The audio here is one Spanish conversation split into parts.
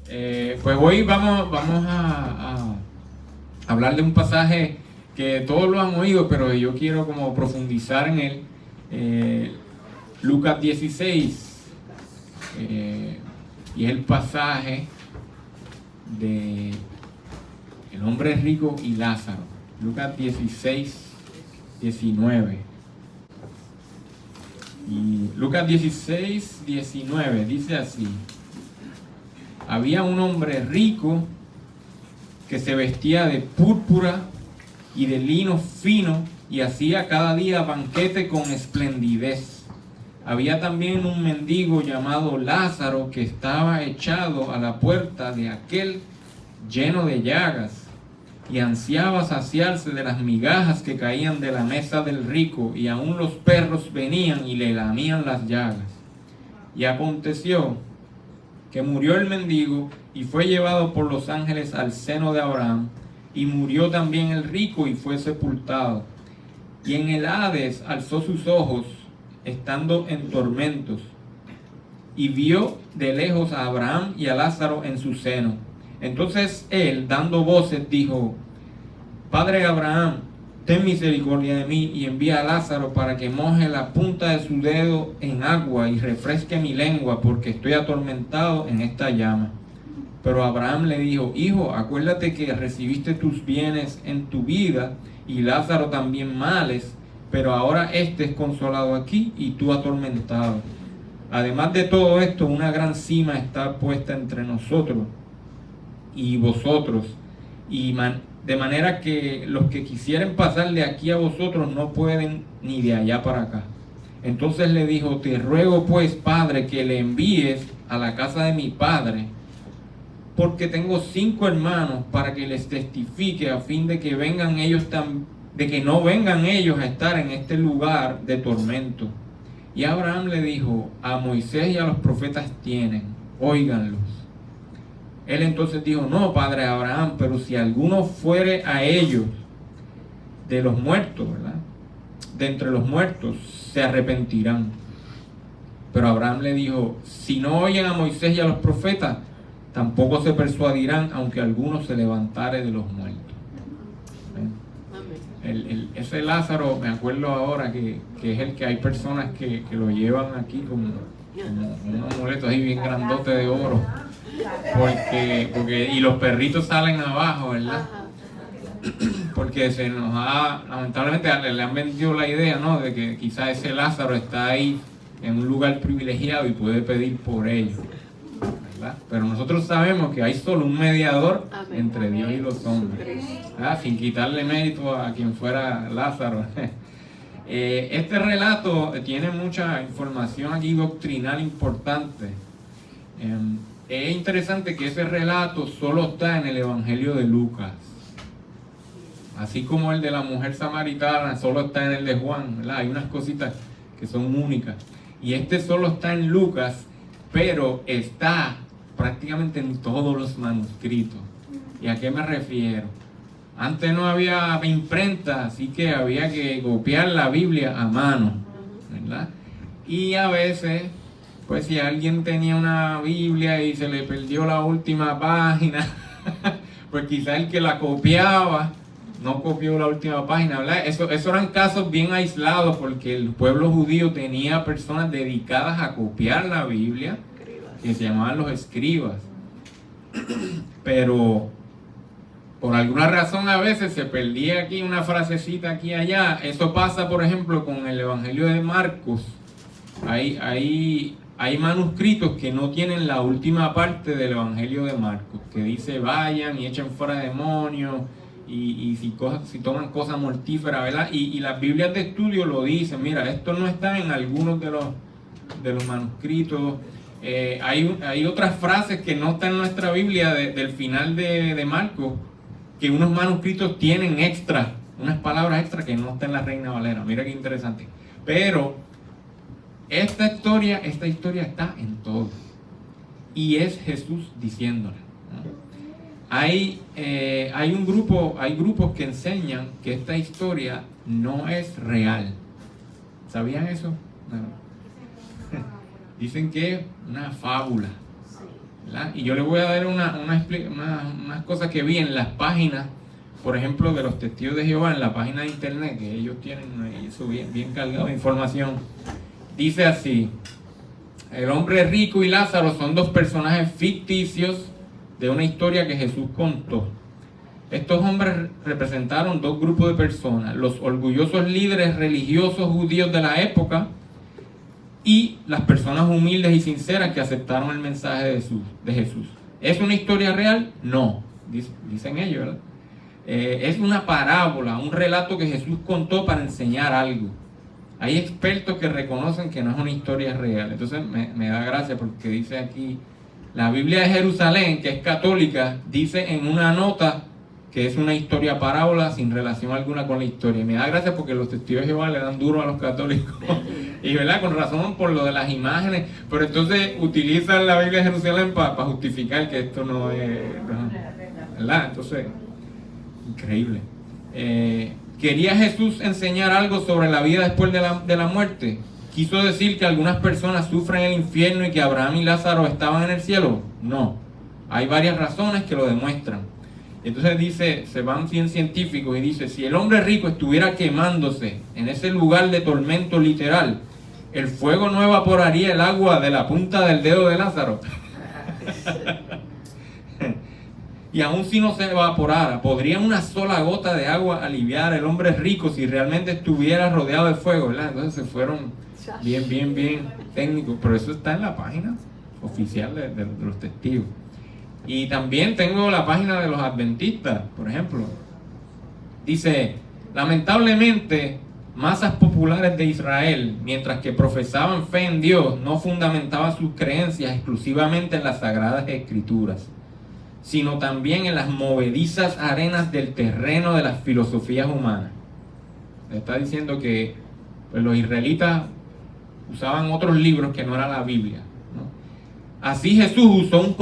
Pues hoy vamos a hablar de un pasaje que todos lo han oído, pero yo quiero como profundizar en él. Lucas 16, y es el pasaje de el hombre rico y Lázaro. Lucas 16, 19. Y Lucas 16, 19 dice así: había un hombre rico que se vestía de púrpura y de lino fino y hacía cada día banquete con esplendidez. Había también un mendigo llamado Lázaro que estaba echado a la puerta de aquel lleno de llagas y ansiaba saciarse de las migajas que caían de la mesa del rico, y aún los perros venían y le lamían las llagas. Y aconteció que murió el mendigo y fue llevado por los ángeles al seno de Abraham, y murió también el rico y fue sepultado. Y en el Hades alzó sus ojos, estando en tormentos, y vio de lejos a Abraham y a Lázaro en su seno. Entonces él, dando voces, dijo: Padre Abraham, ten misericordia de mí y envía a Lázaro para que moje la punta de su dedo en agua y refresque mi lengua, porque estoy atormentado en esta llama. Pero Abraham le dijo: Hijo, acuérdate que recibiste tus bienes en tu vida y Lázaro también males, pero ahora este es consolado aquí y tú atormentado. Además de todo esto, una gran cima está puesta entre nosotros y vosotros, de manera que los que quisieren pasar de aquí a vosotros no pueden, ni de allá para acá. Entonces le dijo: te ruego pues, Padre, que le envíes a la casa de mi padre, porque tengo 5 hermanos, para que les testifique, a fin de que vengan ellos de que no vengan ellos a estar en este lugar de tormento. Y Abraham le dijo: a Moisés y a los profetas tienen, óiganlos. Él entonces dijo: no, padre Abraham, pero si alguno fuere a ellos de los muertos, ¿verdad?, de entre los muertos, se arrepentirán. Pero Abraham le dijo: si no oyen a Moisés y a los profetas, tampoco se persuadirán, aunque alguno se levantare de los muertos. Ese Lázaro, me acuerdo ahora que es el que hay personas que lo llevan aquí como un amuleto ahí bien grandote de oro, porque y los perritos salen abajo, ¿verdad? Porque se nos lamentablemente le han vendido la idea, ¿no?, de que quizás ese Lázaro está ahí en un lugar privilegiado y puede pedir por ellos, ¿verdad? Pero nosotros sabemos que hay solo un mediador entre Dios y los hombres, ¿verdad?, sin quitarle mérito a quien fuera Lázaro. Este relato tiene mucha información aquí doctrinal importante. Es interesante que ese relato solo está en el Evangelio de Lucas, así como el de la mujer samaritana solo está en el de Juan, ¿verdad? Hay unas cositas que son únicas, y este solo está en Lucas, pero está prácticamente en todos los manuscritos. ¿Y a qué me refiero? Antes no había imprenta, así que había que copiar la Biblia a mano, ¿verdad? Y a veces, pues si alguien tenía una Biblia y se le perdió la última página, pues quizá el que la copiaba no copió la última página, ¿verdad? Eso eran casos bien aislados, porque el pueblo judío tenía personas dedicadas a copiar la Biblia, que se llamaban los escribas. Pero por alguna razón a veces se perdía aquí una frasecita aquí y allá. Eso pasa, por ejemplo, con el Evangelio de Marcos. Hay manuscritos que no tienen la última parte del Evangelio de Marcos, que dice: vayan y echen fuera demonios, y si toman cosas mortíferas, ¿verdad? Y las Biblias de estudio lo dicen. Mira, esto no está en algunos de los manuscritos. Hay otras frases que no están en nuestra Biblia del final de Marcos, que unos manuscritos tienen extra, unas palabras extra que no están en la Reina Valera. Mira qué interesante. Pero esta historia está en todo, y es Jesús diciéndola, ¿no? Hay grupos que enseñan que esta historia no es real. ¿Sabían eso? No. Dicen que es una fábula. ¿verdad? Y yo le voy a dar unas cosas que vi en las páginas, por ejemplo, de los testigos de Jehová, en la página de internet, que ellos tienen eso bien cargado de información. Dice así: el hombre rico y Lázaro son dos personajes ficticios de una historia que Jesús contó. Estos hombres representaron dos grupos de personas: los orgullosos líderes religiosos judíos de la época y las personas humildes y sinceras que aceptaron el mensaje de Jesús. ¿Es una historia real? No, dicen ellos, ¿verdad? Es una parábola, un relato que Jesús contó para enseñar algo. Hay expertos que reconocen que no es una historia real. Entonces me da gracia porque dice aquí, la Biblia de Jerusalén, que es católica, dice en una nota que es una historia parábola sin relación alguna con la historia. Y me da gracia porque los testigos de Jehová le dan duro a los católicos. Y verdad, con razón por lo de las imágenes. Pero entonces utilizan la Biblia de Jerusalén para justificar que esto no es... ¿verdad? Entonces, increíble. ¿Quería Jesús enseñar algo sobre la vida después de la muerte? ¿Quiso decir que algunas personas sufren el infierno y que Abraham y Lázaro estaban en el cielo? No. Hay varias razones que lo demuestran. Entonces dice, se van 100 científicos y dice, si el hombre rico estuviera quemándose en ese lugar de tormento literal, ¿el fuego no evaporaría el agua de la punta del dedo de Lázaro? Y aun si no se evaporara, ¿podría una sola gota de agua aliviar al hombre rico si realmente estuviera rodeado de fuego? ¿Verdad? Entonces se fueron bien técnicos, pero eso está en la página oficial de los testigos. Y también tengo la página de los adventistas, por ejemplo. Dice, lamentablemente, masas populares de Israel, mientras que profesaban fe en Dios, no fundamentaban sus creencias exclusivamente en las Sagradas Escrituras, sino también en las movedizas arenas del terreno de las filosofías humanas. Está diciendo que pues, los israelitas usaban otros libros que no era la Biblia, ¿no? Así Jesús usó un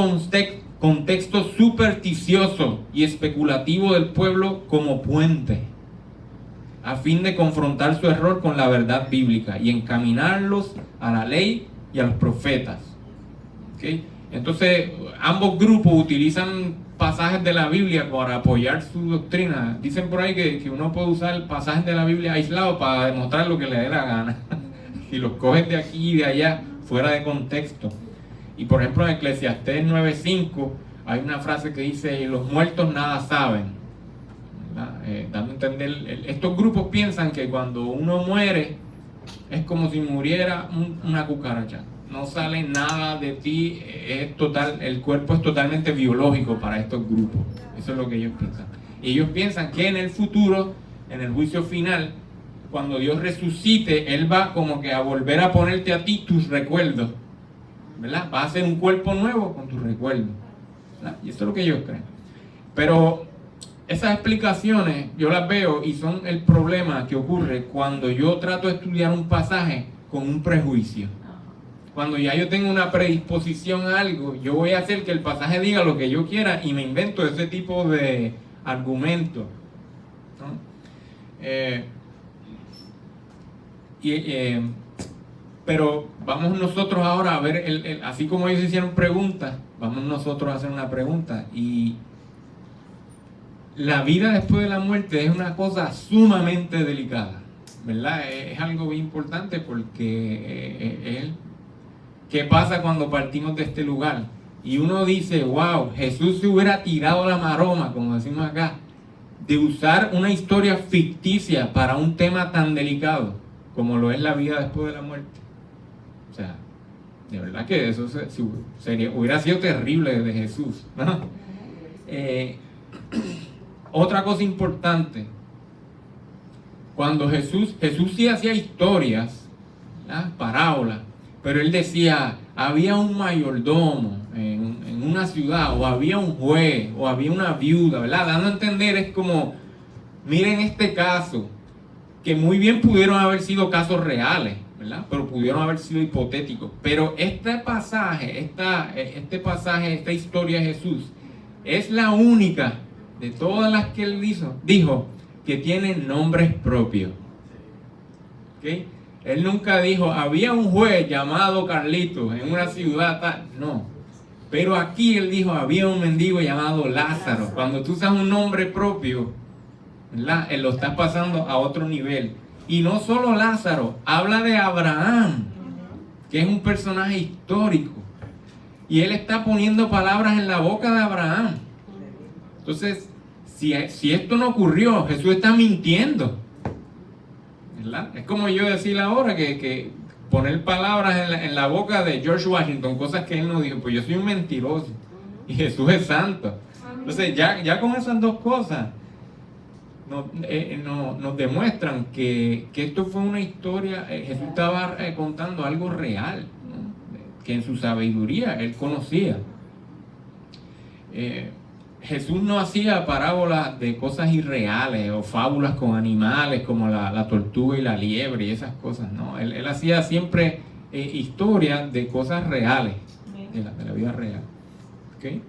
contexto supersticioso y especulativo del pueblo como puente, a fin de confrontar su error con la verdad bíblica y encaminarlos a la ley y a los profetas. ¿Okay? Entonces, ambos grupos utilizan pasajes de la Biblia para apoyar su doctrina. Dicen por ahí que uno puede usar pasajes de la Biblia aislados para demostrar lo que le dé la gana. Y los coges de aquí y de allá, fuera de contexto. Y por ejemplo en Eclesiastés 9:5 hay una frase que dice, los muertos nada saben. Dando a entender, estos grupos piensan que cuando uno muere es como si muriera una cucaracha. No sale nada de ti, el cuerpo es totalmente biológico para estos grupos. Eso es lo que ellos piensan. Y ellos piensan que en el futuro, en el juicio final, cuando Dios resucite, Él va como que a volver a ponerte a ti tus recuerdos, ¿verdad? Va a hacer un cuerpo nuevo con tus recuerdos, ¿verdad? Y eso es lo que ellos creen. Pero esas explicaciones yo las veo y son el problema que ocurre cuando yo trato de estudiar un pasaje con un prejuicio. Cuando ya yo tengo una predisposición a algo, yo voy a hacer que el pasaje diga lo que yo quiera y me invento ese tipo de argumentos, ¿no? Pero vamos nosotros ahora a ver, así como ellos hicieron preguntas, vamos nosotros a hacer una pregunta. Y la vida después de la muerte es una cosa sumamente delicada, ¿verdad? Es algo bien importante porque ¿qué pasa cuando partimos de este lugar? Y uno dice, wow, Jesús se hubiera tirado la maroma, como decimos acá, de usar una historia ficticia para un tema tan delicado como lo es la vida después de la muerte. O sea, de verdad que eso hubiera sido terrible de Jesús, ¿no? Otra cosa importante, cuando Jesús sí hacía historias, ¿verdad? Parábolas, pero él decía, había un mayordomo en una ciudad, o había un juez, o había una viuda, ¿verdad? Dando a entender, es como, miren este caso, que muy bien pudieron haber sido casos reales, ¿verdad? Pero pudieron haber sido hipotéticos. Pero este pasaje, esta historia de Jesús, es la única de todas las que él dijo que tiene nombres propios. ¿Okay? Él nunca dijo, había un juez llamado Carlitos en una ciudad tal. No. Pero aquí él dijo, había un mendigo llamado Lázaro. Cuando tú usas un nombre propio, ¿verdad? Él lo está pasando a otro nivel. Y no solo Lázaro, habla de Abraham, que es un personaje histórico. Y él está poniendo palabras en la boca de Abraham. Entonces, si esto no ocurrió, Jesús está mintiendo, ¿verdad? Es como yo decir ahora que poner palabras en la boca de George Washington, cosas que él no dijo. Pues yo soy un mentiroso y Jesús es santo. Entonces ya con esas dos cosas nos demuestran que esto fue una historia. Jesús estaba contando algo real, ¿no? Que en su sabiduría él conocía. Jesús no hacía parábolas de cosas irreales o fábulas con animales como la tortuga y la liebre y esas cosas, ¿no? Él hacía siempre historias de cosas reales, de la vida real. ¿Okay?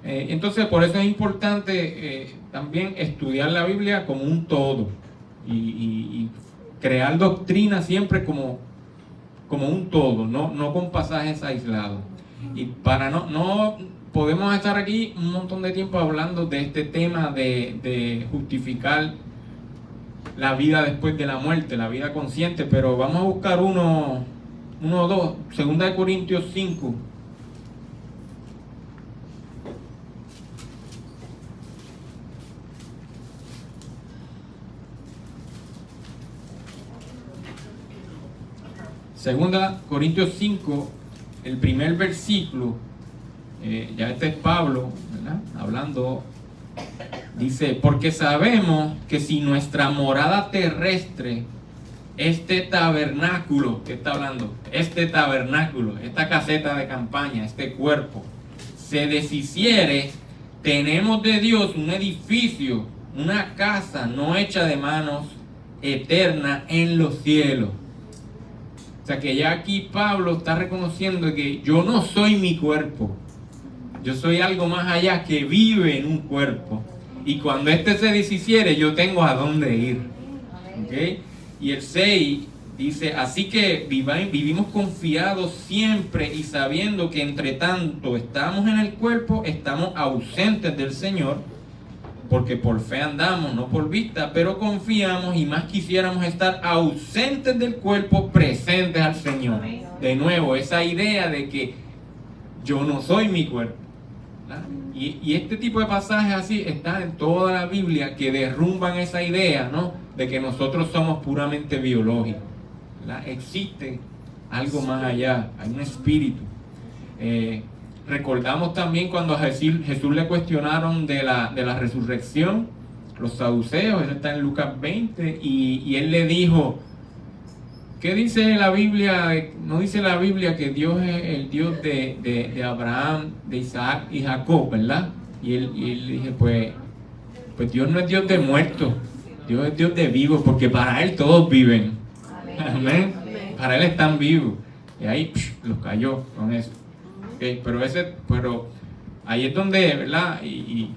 Entonces, por eso es importante también estudiar la Biblia como un todo y crear doctrina siempre como un todo, no con pasajes aislados. Y para no podemos estar aquí un montón de tiempo hablando de este tema de justificar la vida después de la muerte, la vida consciente, pero vamos a buscar uno o dos. 2 Corintios 5. Segunda Corintios 5, el primer versículo. Ya este es Pablo, ¿verdad? Hablando, dice, porque sabemos que si nuestra morada terrestre, este tabernáculo, ¿qué está hablando? Este tabernáculo, esta caseta de campaña, este cuerpo, se deshiciere, tenemos de Dios un edificio, una casa no hecha de manos, eterna en los cielos. O sea que ya aquí Pablo está reconociendo que yo no soy mi cuerpo. Yo soy algo más allá que vive en un cuerpo. Y cuando este se deshiciere, yo tengo a dónde ir. ¿Okay? Y el 6 dice, así que vivimos confiados siempre y sabiendo que entre tanto estamos en el cuerpo, estamos ausentes del Señor, porque por fe andamos, no por vista, pero confiamos y más quisiéramos estar ausentes del cuerpo, presentes al Señor. De nuevo, esa idea de que yo no soy mi cuerpo. Y este tipo de pasajes así están en toda la Biblia que derrumban esa idea, ¿no? De que nosotros somos puramente biológicos, ¿verdad? Existe algo más allá, hay un espíritu. Recordamos también cuando a Jesús le cuestionaron de la resurrección, los saduceos, eso está en Lucas 20, y él le dijo, ¿qué dice la Biblia? No dice la Biblia que Dios es el Dios de Abraham, de Isaac y Jacob, ¿verdad? Y él le dije, pues Dios no es Dios de muertos, Dios es Dios de vivos, porque para Él todos viven. Amén. Para Él están vivos. Y ahí los cayó con eso. Okay, pero ahí es donde, ¿verdad? Y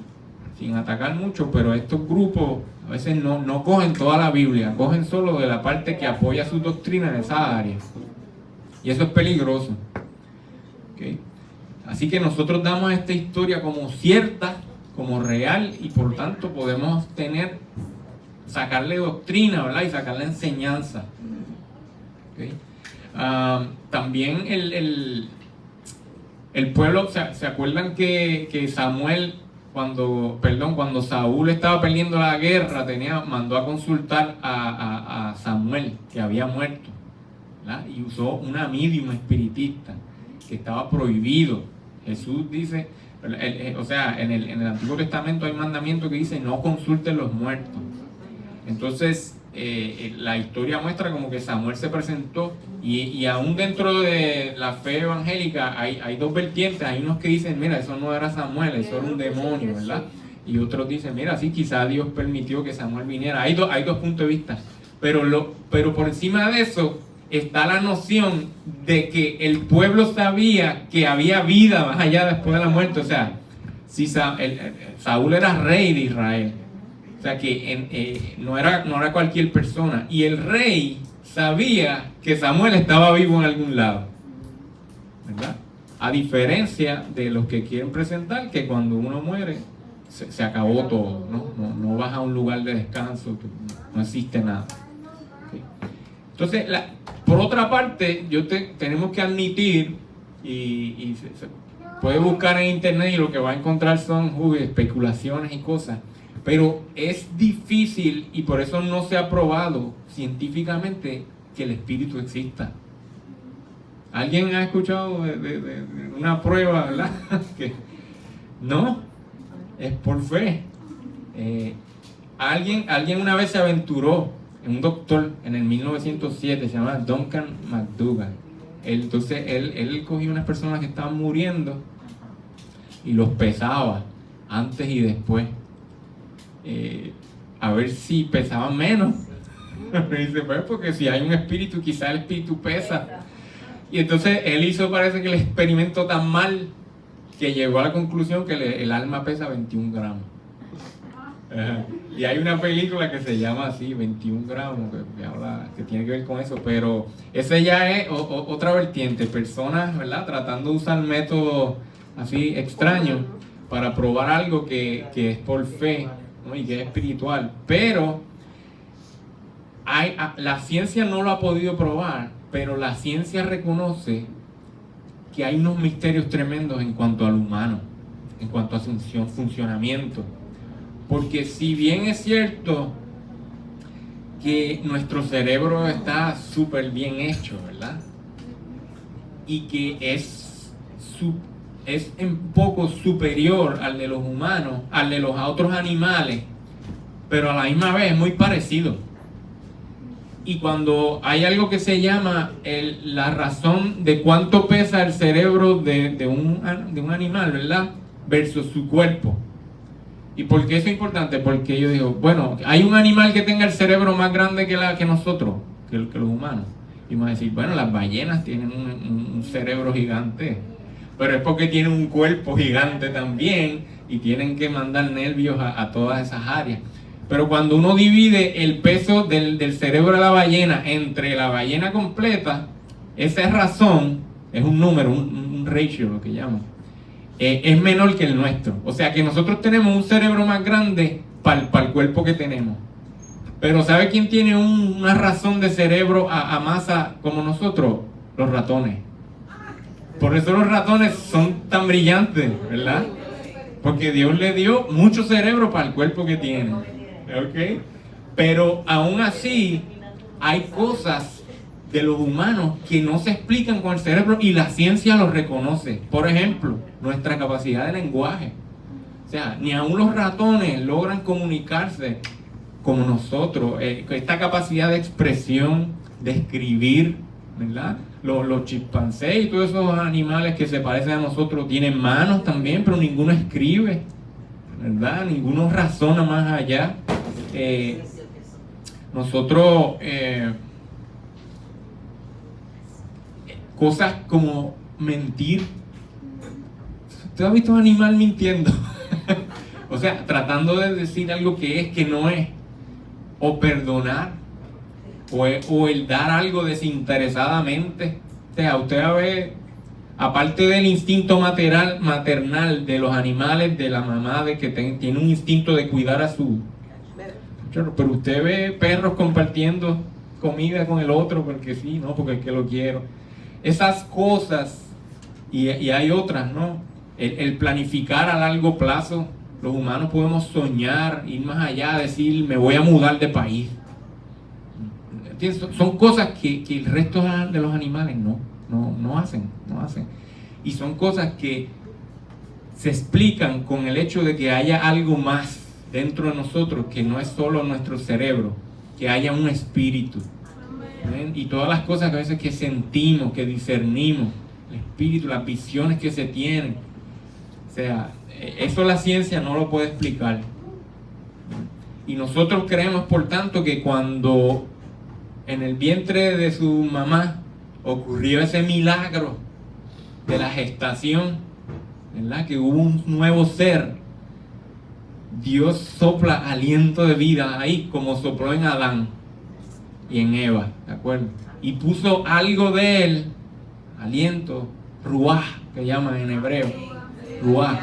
sin atacar mucho, pero estos grupos a veces no cogen toda la Biblia, cogen solo de la parte que apoya su doctrina en esa área. Y eso es peligroso. ¿Okay? Así que nosotros damos esta historia como cierta, como real, y por tanto podemos sacarle doctrina, ¿verdad? Y sacarle enseñanza. ¿Okay? También el pueblo, ¿se acuerdan que Samuel... Cuando Saúl estaba perdiendo la guerra, mandó a consultar a Samuel, que había muerto, ¿verdad? Y usó una medium espiritista, que estaba prohibido. Jesús dice, en el Antiguo Testamento hay mandamiento que dice, no consulten los muertos. Entonces, la historia muestra como que Samuel se presentó, y aún dentro de la fe evangélica hay dos vertientes. Hay unos que dicen, mira, eso no era Samuel, eso era un demonio, ¿verdad? Y otros dicen, mira, sí, quizá Dios permitió que Samuel viniera. Hay dos puntos de vista, pero por encima de eso está la noción de que el pueblo sabía que había vida más allá después de la muerte. O sea, si Saúl era rey de Israel, o sea que no era cualquier persona, y el rey sabía que Samuel estaba vivo en algún lado, ¿verdad? A diferencia de los que quieren presentar que cuando uno muere se acabó todo, no vas a un lugar de descanso, no existe nada. ¿Okay? Entonces, por otra parte, tenemos que admitir, y se puede buscar en internet y lo que va a encontrar son especulaciones y cosas, pero es difícil y por eso no se ha probado científicamente que el espíritu exista. ¿Alguien ha escuchado de una prueba, verdad? Que no, es por fe. Alguien una vez se aventuró, un doctor en el 1907, se llama Duncan McDougall. Entonces él cogía unas personas que estaban muriendo y los pesaba antes y después, a ver si pesaban menos. Y dice, pues porque si hay un espíritu, quizá el espíritu pesa. Y entonces él hizo, parece que el experimento tan mal que llegó a la conclusión que el alma pesa 21 gramos. Y hay una película que se llama así, 21 gramos, que tiene que ver con eso, pero esa ya es otra vertiente, personas, ¿verdad?, tratando de usar métodos así extraños para probar algo que es por fe, ¿no?, y que es espiritual, pero la ciencia no lo ha podido probar, pero la ciencia reconoce que hay unos misterios tremendos en cuanto al humano, en cuanto a su funcionamiento. Porque si bien es cierto que nuestro cerebro está súper bien hecho, ¿verdad?, y que es un poco superior al de los humanos, al de los otros animales, pero a la misma vez es muy parecido. Y cuando hay algo que se llama la razón de cuánto pesa el cerebro de un animal, ¿verdad?, versus su cuerpo. ¿Y por qué eso es importante? Porque yo digo, bueno, hay un animal que tenga el cerebro más grande que nosotros, que los humanos. Y vamos a decir, bueno, las ballenas tienen un cerebro gigante, pero es porque tienen un cuerpo gigante también y tienen que mandar nervios a todas esas áreas. Pero cuando uno divide el peso del cerebro de la ballena entre la ballena completa, esa razón es un número, un ratio, lo que llaman. Es menor que el nuestro. O sea que nosotros tenemos un cerebro más grande para el cuerpo que tenemos. Pero ¿sabe quién tiene una razón de cerebro a masa como nosotros? Los ratones. Por eso los ratones son tan brillantes, ¿verdad? Porque Dios le dio mucho cerebro para el cuerpo que tienen. ¿Ok? Pero aún así hay cosas de los humanos que no se explican con el cerebro y la ciencia los reconoce. Por ejemplo, nuestra capacidad de lenguaje. O sea, ni aún los ratones logran comunicarse como nosotros. Esta capacidad de expresión, de escribir, ¿verdad? Los chimpancés y todos esos animales que se parecen a nosotros tienen manos también, pero ninguno escribe, ¿verdad? Ninguno razona más allá. Nosotros... cosas como mentir. ¿Usted ha visto un animal mintiendo? O sea, tratando de decir algo que no es. O perdonar. O el dar algo desinteresadamente. O sea, usted va a ver, aparte del instinto maternal de los animales, de la mamá, de que tiene un instinto de cuidar a su... Pero usted ve perros compartiendo comida con el otro porque sí, no, porque es que lo quiero. Esas cosas, y hay otras, ¿no? El planificar a largo plazo. Los humanos podemos soñar, ir más allá, decir, me voy a mudar de país. ¿Entiendes? Son cosas que el resto de los animales no hacen. Y son cosas que se explican con el hecho de que haya algo más dentro de nosotros, que no es solo nuestro cerebro, que haya un espíritu. ¿Ven? Y todas las cosas que a veces que sentimos, que discernimos, el espíritu, las visiones que se tienen. O sea, eso la ciencia no lo puede explicar. Y nosotros creemos, por tanto, que cuando en el vientre de su mamá ocurrió ese milagro de la gestación, ¿verdad?, que hubo un nuevo ser, Dios sopla aliento de vida ahí, como sopló en Adán y en Eva, ¿de acuerdo? Y puso algo de él, aliento, ruaj, que llaman en hebreo, ruaj,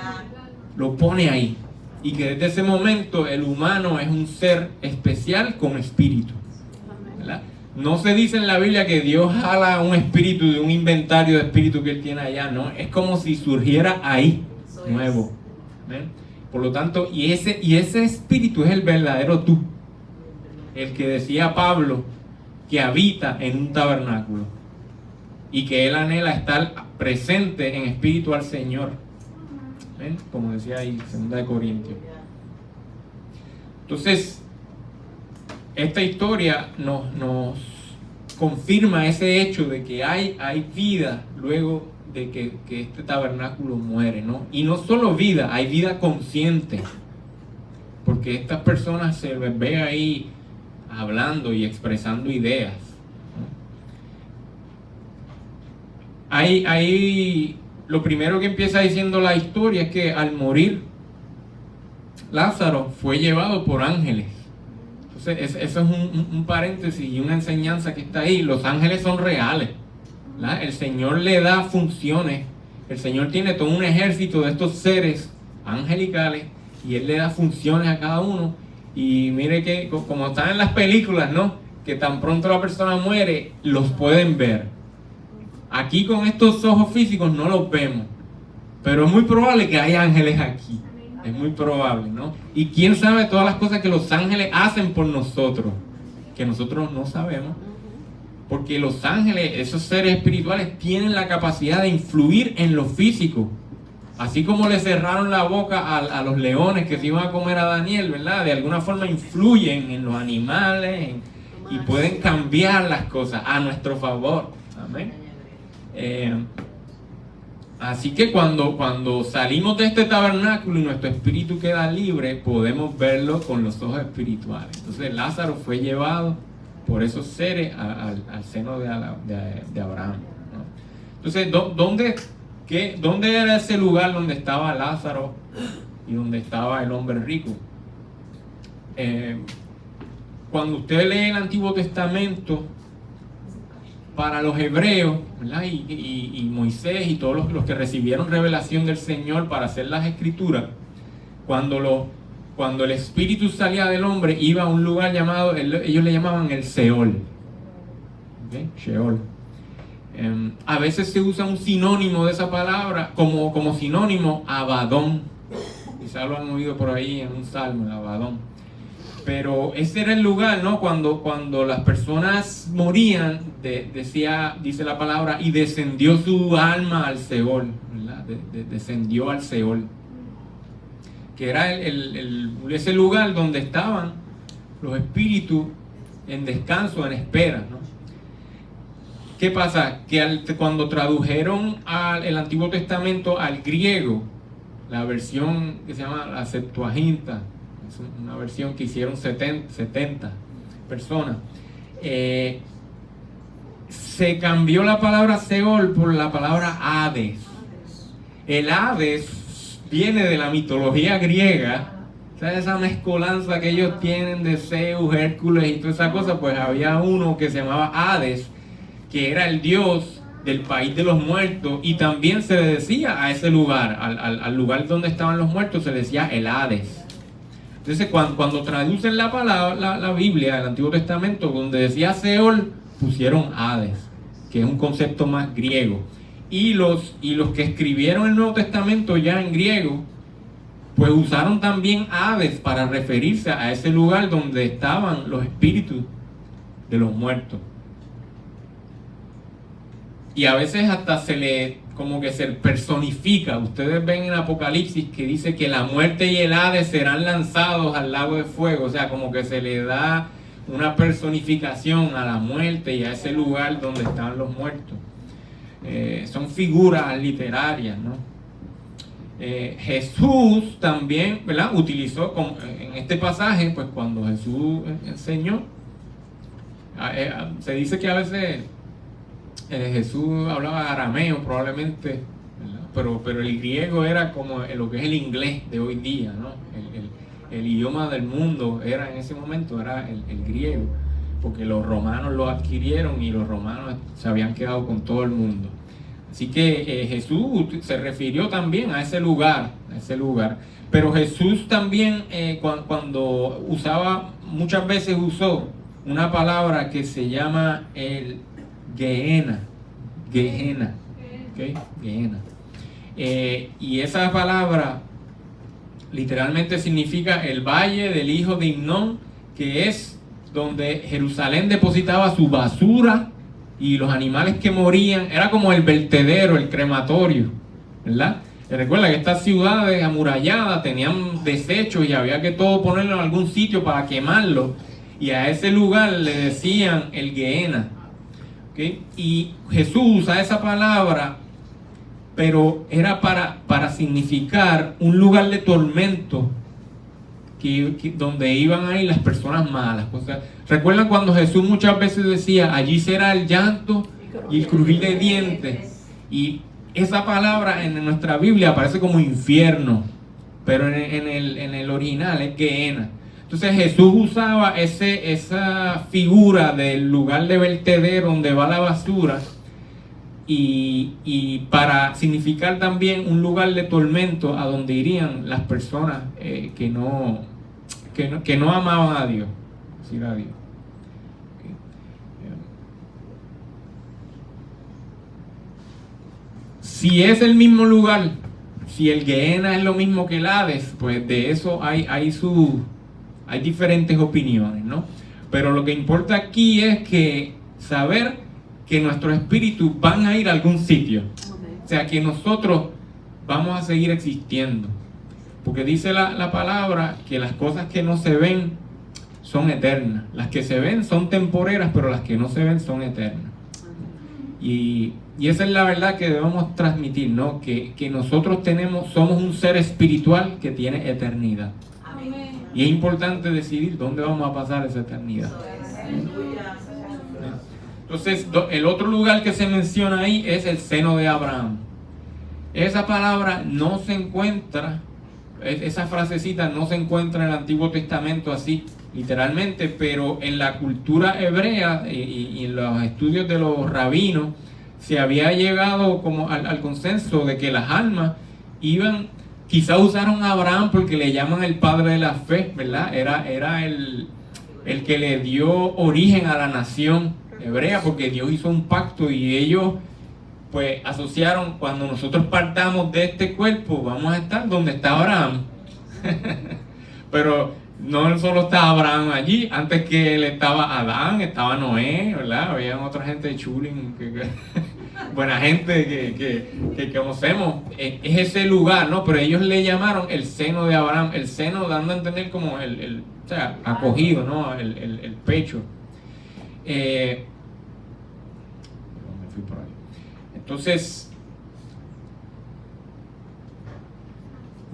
lo pone ahí. Y que desde ese momento el humano es un ser especial con espíritu, ¿verdad? No se dice en la Biblia que Dios jala un espíritu de un inventario de espíritu que Él tiene allá, no, es como si surgiera ahí, nuevo. ¿Ven? Por lo tanto, y ese espíritu es el verdadero tú, el que decía Pablo, que habita en un tabernáculo y que él anhela estar presente en espíritu al Señor. ¿Ven? Como decía ahí, 2 Corintios. Entonces, esta historia nos confirma ese hecho de que hay vida luego de que este tabernáculo muere, ¿no? Y no solo vida, hay vida consciente, porque estas personas se les ve ahí hablando y expresando ideas, ¿no? Hay lo primero que empieza diciendo la historia es que al morir Lázaro fue llevado por ángeles. Entonces eso es un paréntesis y una enseñanza que está ahí. Los ángeles son reales, ¿verdad? El Señor le da funciones. El Señor tiene todo un ejército de estos seres angelicales y Él le da funciones a cada uno. Y mire que como están en las películas, ¿no? Que tan pronto la persona muere, los pueden ver. Aquí con estos ojos físicos no los vemos, pero es muy probable que haya ángeles aquí. Es muy probable, ¿no? Y quién sabe todas las cosas que los ángeles hacen por nosotros, que nosotros no sabemos. Porque los ángeles, esos seres espirituales, tienen la capacidad de influir en lo físico. Así como le cerraron la boca a los leones que se iban a comer a Daniel, ¿verdad? De alguna forma influyen en los animales y pueden cambiar las cosas a nuestro favor. Amén. Así que cuando salimos de este tabernáculo y nuestro espíritu queda libre, podemos verlo con los ojos espirituales. Entonces Lázaro fue llevado por esos seres al seno de Abraham, ¿no? Entonces, ¿dónde era ese lugar donde estaba Lázaro y donde estaba el hombre rico? Cuando usted lee el Antiguo Testamento, para los hebreos, ¿verdad? Y Moisés y todos los que recibieron revelación del Señor para hacer las escrituras, cuando el espíritu salía del hombre, iba a un lugar llamado, ellos le llamaban el Seol. ¿Okay? Sheol. A veces se usa un sinónimo de esa palabra como sinónimo Abadón. Quizás lo han oído por ahí en un salmo, Abadón. Pero ese era el lugar, ¿no? Cuando las personas morían, dice la palabra, y descendió su alma al Seol, ¿verdad? Descendió al Seol, que era ese lugar donde estaban los espíritus en descanso, en espera, ¿no? ¿Qué pasa? Que cuando tradujeron el Antiguo Testamento al griego, la versión que se llama la Septuaginta, es una versión que hicieron 70 personas, se cambió la palabra Seol por la palabra Hades. El Hades viene de la mitología griega. ¿Sabes? Esa mezcolanza que ellos tienen de Zeus, Hércules y toda esa cosa. Pues había uno que se llamaba Hades, que era el dios del país de los muertos, y también se le decía a ese lugar, al lugar donde estaban los muertos, se le decía el Hades. Entonces cuando traducen la palabra, la Biblia, el Antiguo Testamento, donde decía Seol, pusieron Hades, que es un concepto más griego. Y los que escribieron el Nuevo Testamento ya en griego, pues usaron también Hades para referirse a ese lugar donde estaban los espíritus de los muertos. Y a veces hasta como que se personifica. Ustedes ven en Apocalipsis que dice que la muerte y el Hades serán lanzados al lago de fuego. O sea, como que se le da una personificación a la muerte y a ese lugar donde están los muertos. Son figuras literarias, ¿no? Jesús también, ¿verdad? Utilizó en este pasaje, pues cuando Jesús enseñó, se dice que a veces Jesús hablaba arameo probablemente, ¿verdad? Pero el griego era como lo que es el inglés de hoy día, ¿no? El idioma del mundo era en ese momento era el griego, porque los romanos lo adquirieron y los romanos se habían quedado con todo el mundo. Así que Jesús se refirió también a ese lugar, Pero Jesús también cuando usaba, muchas veces usó una palabra que se llama el Gehenna, ¿okay? Gehenna. Y esa palabra literalmente significa el valle del hijo de Hinnom, que es donde Jerusalén depositaba su basura y los animales que morían. Era como el vertedero, el crematorio, ¿verdad? Recuerda que estas ciudades amuralladas tenían desechos y había que todo ponerlo en algún sitio para quemarlo, y a ese lugar le decían el Gehenna, ¿okay? Y Jesús usa esa palabra, pero era para significar un lugar de tormento donde iban a ir las personas malas. O sea, ¿recuerdan cuando Jesús muchas veces decía, allí será el llanto y el crujir de dientes? Y esa palabra en nuestra Biblia aparece como infierno, pero en el original es Gehenna. Entonces Jesús usaba esa figura del lugar de vertedero donde va la basura, y para significar también un lugar de tormento a donde irían las personas que no amaban a Dios, decir a Dios. Si es el mismo lugar, si el Gehenna es lo mismo que el Hades, pues de eso hay diferentes opiniones, ¿no? Pero lo que importa aquí es que saber que nuestros espíritus van a ir a algún sitio. O sea, que nosotros vamos a seguir existiendo. Porque dice la palabra que las cosas que no se ven son eternas. Las que se ven son temporeras, pero las que no se ven son eternas. Y esa es la verdad que debemos transmitir, ¿no? Que nosotros somos un ser espiritual que tiene eternidad. Amén. Y es importante decidir dónde vamos a pasar esa eternidad. Entonces, el otro lugar que se menciona ahí es el seno de Abraham. Esa palabra no se encuentra, esa frasecita no se encuentra en el Antiguo Testamento así, literalmente, pero en la cultura hebrea y en los estudios de los rabinos, se había llegado como al consenso de que las almas iban, quizá usaron a Abraham porque le llaman el padre de la fe, ¿verdad? Era el que le dio origen a la nación hebrea, porque Dios hizo un pacto y ellos pues asociaron, cuando nosotros partamos de este cuerpo vamos a estar donde está Abraham. Pero no solo está Abraham allí, antes que él estaba Adán, estaba Noé, ¿verdad? Había otra gente de Churin, buena gente que conocemos. Es ese lugar, ¿no? Pero ellos le llamaron el seno de Abraham, el seno dando a entender como o sea, acogido, ¿no? El pecho. Entonces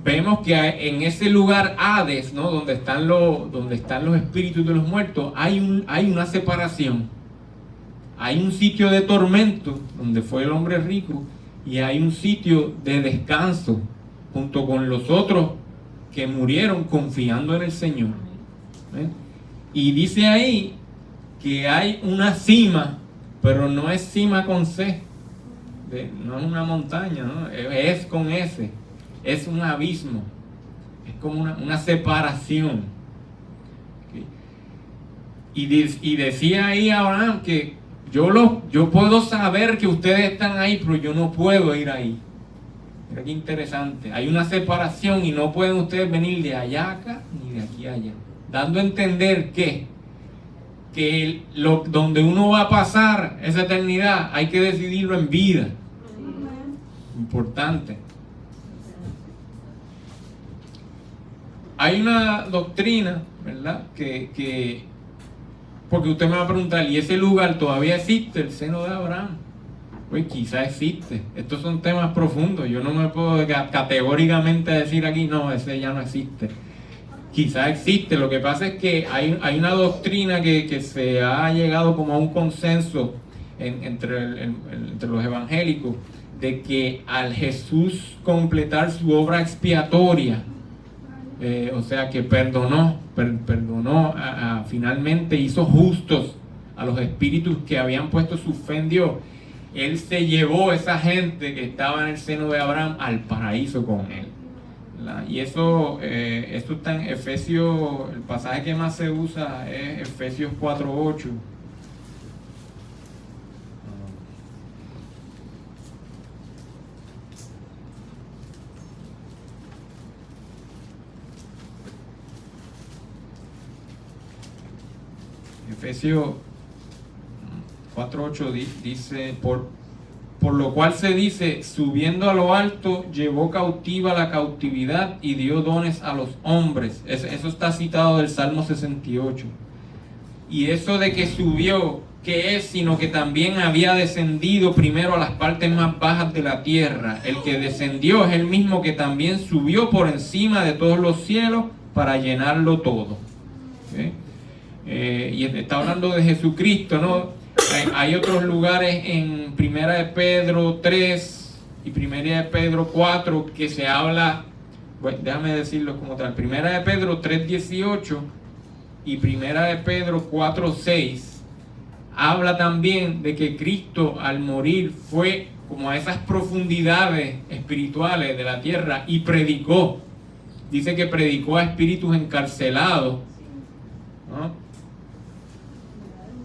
vemos que en ese lugar Hades, ¿no? donde están los espíritus de los muertos, hay una separación. Hay un sitio de tormento donde fue el hombre rico, y hay un sitio de descanso junto con los otros que murieron confiando en el Señor. Y dice ahí que hay una cima, pero no es cima con C, no es una montaña, ¿no? Es con S, es un abismo, es como una separación. ¿Okay? Y decía ahí Abraham que yo puedo saber que ustedes están ahí, pero yo no puedo ir ahí. Mira qué interesante, hay una separación y no pueden ustedes venir de allá acá ni de aquí a allá, dando a entender que donde uno va a pasar esa eternidad hay que decidirlo en vida. Importante. Hay una doctrina, ¿verdad? Porque usted me va a preguntar, ¿y ese lugar todavía existe, el seno de Abraham? Pues quizá existe. Estos son temas profundos. Yo no me puedo categóricamente decir aquí, no, ese ya no existe. Quizá existe. Lo que pasa es que hay una doctrina que se ha llegado como a un consenso entre los evangélicos, de que al Jesús completar su obra expiatoria, o sea que perdonó finalmente hizo justos a los espíritus que habían puesto su fe en Dios, Él se llevó a esa gente que estaba en el seno de Abraham al paraíso con Él, ¿verdad? Y eso está en Efesios, el pasaje que más se usa es Efesios 4:8. Efesios 4:8 dice, por lo cual se dice, subiendo a lo alto, llevó cautiva la cautividad y dio dones a los hombres. Eso está citado del Salmo 68. Y eso de que subió, ¿qué es? Sino que también había descendido primero a las partes más bajas de la tierra. El que descendió es el mismo que también subió por encima de todos los cielos para llenarlo todo. ¿Okay? Y está hablando de Jesucristo, ¿no? Hay otros lugares en Primera de Pedro 3 y Primera de Pedro 4 que se habla, bueno, déjame decirlo como tal, Primera de Pedro 3:18 y Primera de Pedro 4:6 habla también de que Cristo al morir fue como a esas profundidades espirituales de la tierra y predicó. Dice que predicó a espíritus encarcelados, ¿no?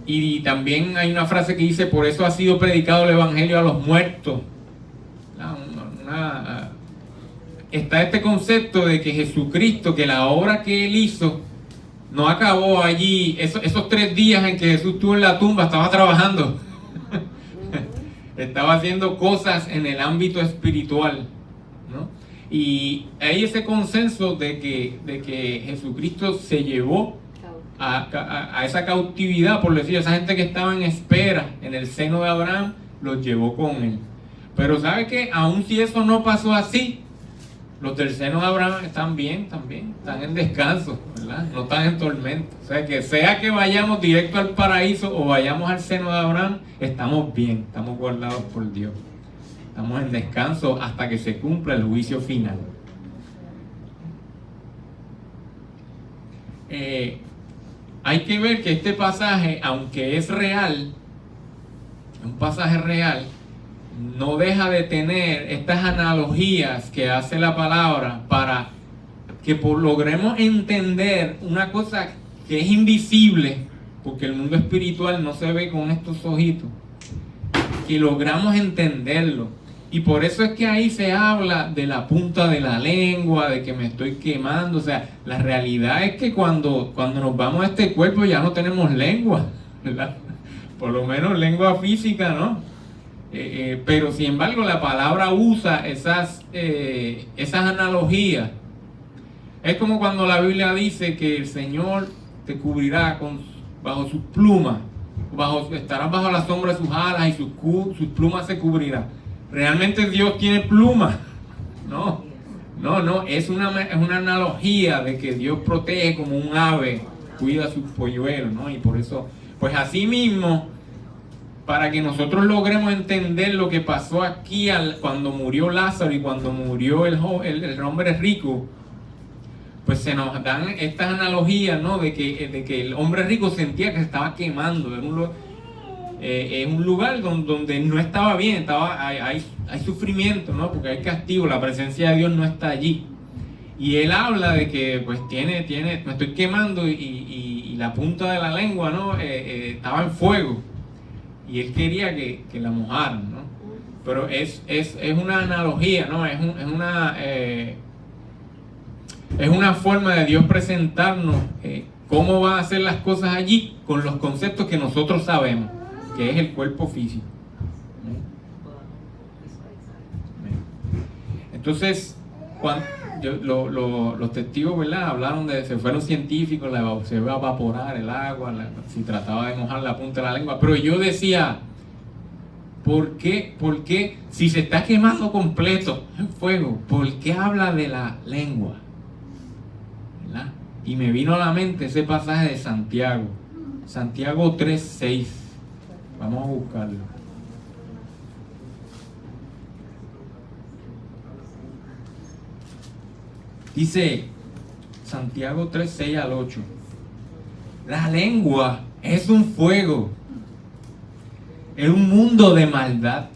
Y también hay una frase que dice, por eso ha sido predicado el evangelio a los muertos. Está este concepto de que Jesucristo, que la obra que Él hizo, no acabó allí. Esos 3 días en que Jesús estuvo en la tumba, estaba trabajando. Estaba haciendo cosas en el ámbito espiritual, ¿no? Y hay ese consenso de que Jesucristo se llevó a esa cautividad, por decir, esa gente que estaba en espera en el seno de Abraham, los llevó con Él. Pero ¿sabe qué? Aun si eso no pasó así, los del seno de Abraham están bien también, están en descanso, ¿verdad? No están en tormento. O sea que vayamos directo al paraíso o vayamos al seno de Abraham, estamos bien, estamos guardados por Dios. Estamos en descanso hasta que se cumpla el juicio final. Hay que ver que este pasaje, aunque es real, un pasaje real, no deja de tener estas analogías que hace la palabra para que logremos entender una cosa que es invisible, porque el mundo espiritual no se ve con estos ojitos, que logramos entenderlo. Y por eso es que ahí se habla de la punta de la lengua, de que me estoy quemando. O sea, la realidad es que cuando nos vamos a este cuerpo ya no tenemos lengua, ¿verdad? Por lo menos lengua física, ¿no? Pero sin embargo la palabra usa esas analogías. Es como cuando la Biblia dice que el Señor te cubrirá bajo sus plumas, estarás bajo la sombra de sus alas y sus plumas se cubrirán. ¿Realmente Dios tiene plumas? No, es una analogía de que Dios protege como un ave, cuida a sus polluelos, ¿no? Y por eso, pues así mismo, para que nosotros logremos entender lo que pasó aquí cuando murió Lázaro y cuando murió el hombre rico, pues se nos dan estas analogías, ¿no? De que el hombre rico sentía que se estaba quemando. Es un lugar donde no estaba bien, hay sufrimiento, ¿no? Porque hay castigo, la presencia de Dios no está allí. Y él habla de que pues me estoy quemando y la punta de la lengua, ¿no? Estaba en fuego. Y él quería que la mojaran, ¿no? Pero es una analogía, ¿no? Es una forma de Dios presentarnos cómo van a ser las cosas allí con los conceptos que nosotros sabemos, que es el cuerpo físico. Entonces, los testigos, ¿verdad? Hablaron se fueron científicos, se iba a evaporar el agua, si trataba de mojar la punta de la lengua. Pero yo decía, ¿por qué si se está quemando completo en fuego, por qué habla de la lengua? ¿Verdad? Y me vino a la mente ese pasaje de Santiago 3:6. Vamos a buscarlo. Dice Santiago 3:6-8. La lengua es un fuego Es un mundo de maldad.